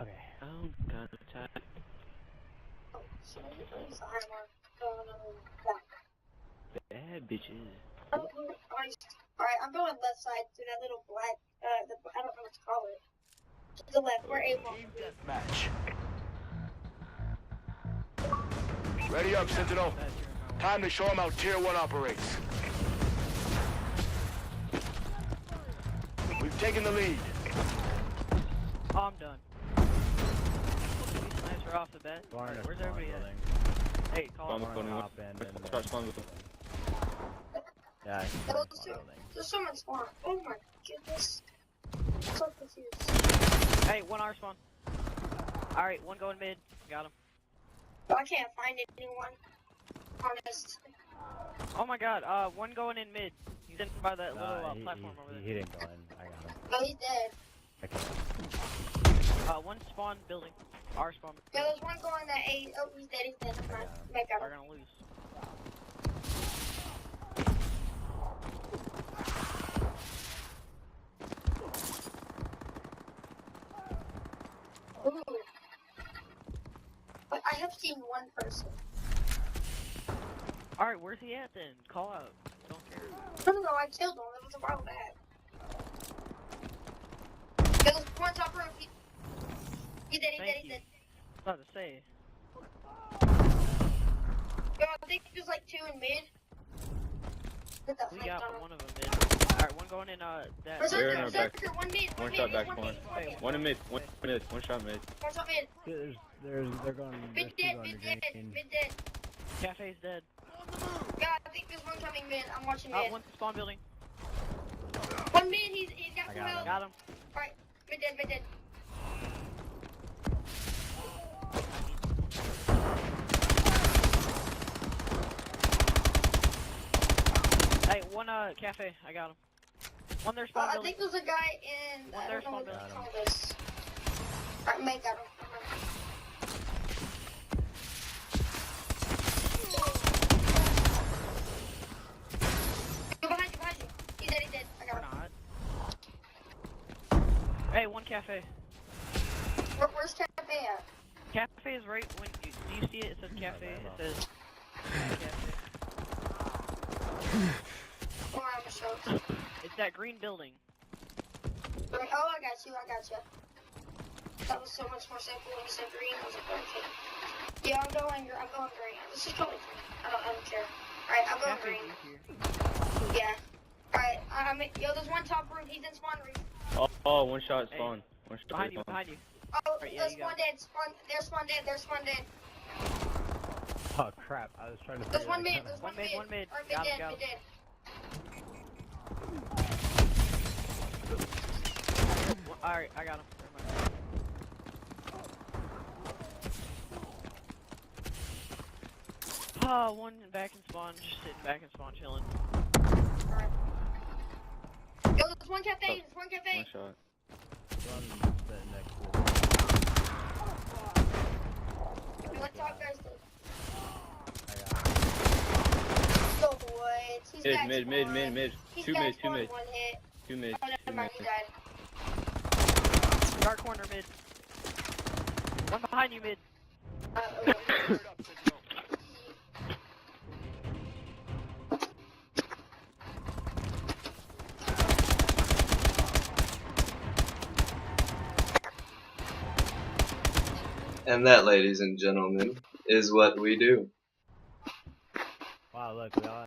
Okay. Oh, God, attack. Bad bitches. Alright, I'm going left side to that little black, I don't know what to call it. To the left, where A1. Ready up, Sentinel. Time to show them how Tier 1 operates. We've taken the lead. Oh, I'm done. Sniper off the bat. Where's everybody at? Hey, call him. Hop in and Start spawn with them. yeah, There's someone spawn. Oh my goodness. I'm so confused. Hey, one R spawn. Alright, one going mid. Got him. I can't find anyone. Honest. Oh my god, one going in mid. He's in by that little platform over there. He didn't go in. I got him. Oh, he's dead. One spawn building. R spawn. Yeah, there's one going at A. Oh, he's dead, I'm not. Back out. We're gonna lose. Ooh. But I have seen one person. Alright, where's he at then? Call out. Don't care. No, I killed him. It was a while back. There was one top room. He's dead, he's dead. I was about to say. Yo, I think there's like two in mid. We got one of them mid. Alright, one going in, that. Berserker, one mid, one shot back spawn. One in mid, one mid, one shot mid. One shot mid. They're going. Mid dead, mid dead. Cafe's dead. Yeah, I think there's one coming mid. I'm watching mid. One spawn building. One mid, he's got full health. Got him. Alright, mid dead. Hey, one cafe, I got him. One there spawn building. I think there's a guy in. One there spawn building. Alright, mate, got him. Behind you. He's dead. I got him. Not. Hey, one cafe. Where's cafe at? Cafe is right when you, do you see it? It says cafe. It says cafe. Or I'm a show. It's that green building. Oh, I got you. That was so much more simple when you said green. I was like, okay. Yeah, I'm going green. This is totally green. I don't care. Alright, I'm going green. Yeah. Alright, yo, there's one top room. He's in spawn room. Oh, one shot spawn. One shot Behind spawn. you. Oh, Right, they're spawn dead. They're spawn dead. Oh crap! I was trying to. There's one mid. One mid. Or Got mid him. dead. Alright, I got him. Oh, one back in spawn, just sitting back in spawn chilling. Alright. Yo, there's one cafe. One shot. What top guys do? Go boys. He's back Mid. He's Two back mid. spawn, one hit. Two mid. Oh, never mind, he died. Dark corner mid. One behind you mid. Okay. And that, ladies and gentlemen, is what we do. Wow, look, we all